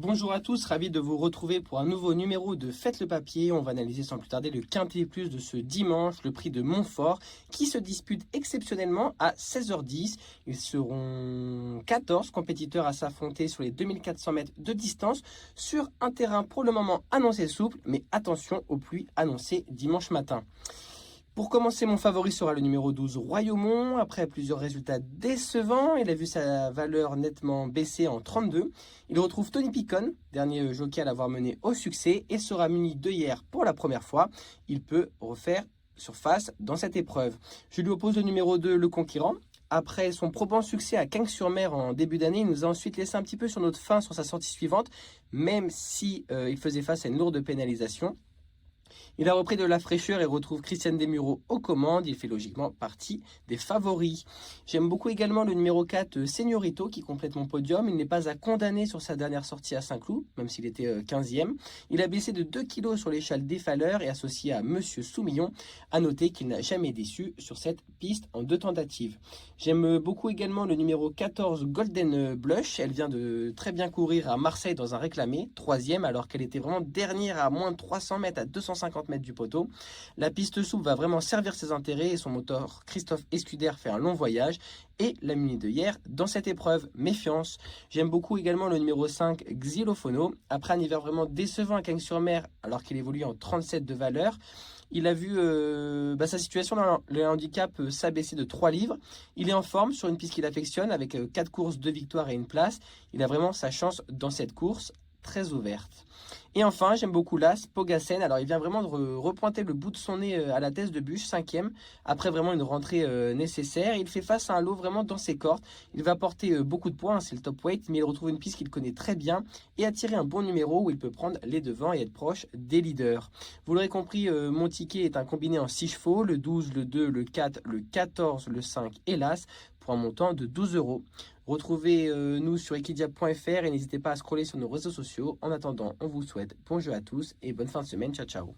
Bonjour à tous, ravi de vous retrouver pour un nouveau numéro de Faites le papier. On va analyser sans plus tarder le Quintet Plus de ce dimanche, le prix de Montfort, qui se dispute exceptionnellement à 16h10. Ils seront 14 compétiteurs à s'affronter sur les 2400 mètres de distance sur un terrain pour le moment annoncé souple, mais attention aux pluies annoncées dimanche matin. Pour commencer, mon favori sera le numéro 12, Royaumont. Après plusieurs résultats décevants, il a vu sa valeur nettement baisser en 32. Il retrouve Tony Picon, dernier jockey à l'avoir mené au succès, et sera muni d'œillères pour la première fois. Il peut refaire surface dans cette épreuve. Je lui oppose le numéro 2, Le Conquérant. Après son probant succès à Cagnes-sur-Mer en début d'année, il nous a ensuite laissé un petit peu sur notre faim sur sa sortie suivante, même si il faisait face à une lourde pénalisation. Il a repris de la fraîcheur et retrouve Christian Desmureaux aux commandes. Il fait logiquement partie des favoris. J'aime beaucoup également le numéro 4, Señorito, qui complète mon podium. Il n'est pas à condamner sur sa dernière sortie à Saint-Cloud, même s'il était 15e. Il a baissé de 2 kg sur l'échelle des Falleurs et associé à Monsieur Soumillon. À noter qu'il n'a jamais déçu sur cette piste en 2 tentatives. J'aime beaucoup également le numéro 14, Golden Blush. Elle vient de très bien courir à Marseille dans un réclamé, 3e, alors qu'elle était vraiment dernière à moins de 300 mètres, à 250 mètres du poteau. La piste souple va vraiment servir ses intérêts et son moteur Christophe Escuder fait un long voyage et la muni de hier dans cette épreuve. Méfiance. J'aime beaucoup également le numéro 5, Xylophono. Après un hiver vraiment décevant à Cagnes-sur-Mer alors qu'il évolue en 37 de valeur, il a vu sa situation dans le handicap s'abaisser de 3 livres. Il est en forme sur une piste qu'il affectionne avec 4 courses, 2 victoires et une place. Il a vraiment sa chance dans cette course très ouverte. Et enfin, j'aime beaucoup l'As, Pogasen. Alors, il vient vraiment de repointer le bout de son nez à la tête de bûche, 5e, après vraiment une rentrée nécessaire. Il fait face à un lot vraiment dans ses cordes. Il va porter beaucoup de points, hein, c'est le top weight, mais il retrouve une piste qu'il connaît très bien et attirer un bon numéro où il peut prendre les devants et être proche des leaders. Vous l'aurez compris, mon ticket est un combiné en 6 chevaux, le 12, le 2, le 4, le 14, le 5 et l'As, pour un montant de 12 euros. Retrouvez-nous sur equidia.fr et n'hésitez pas à scroller sur nos réseaux sociaux. En attendant, on vous souhaite bon jeu à tous et bonne fin de semaine. Ciao, ciao.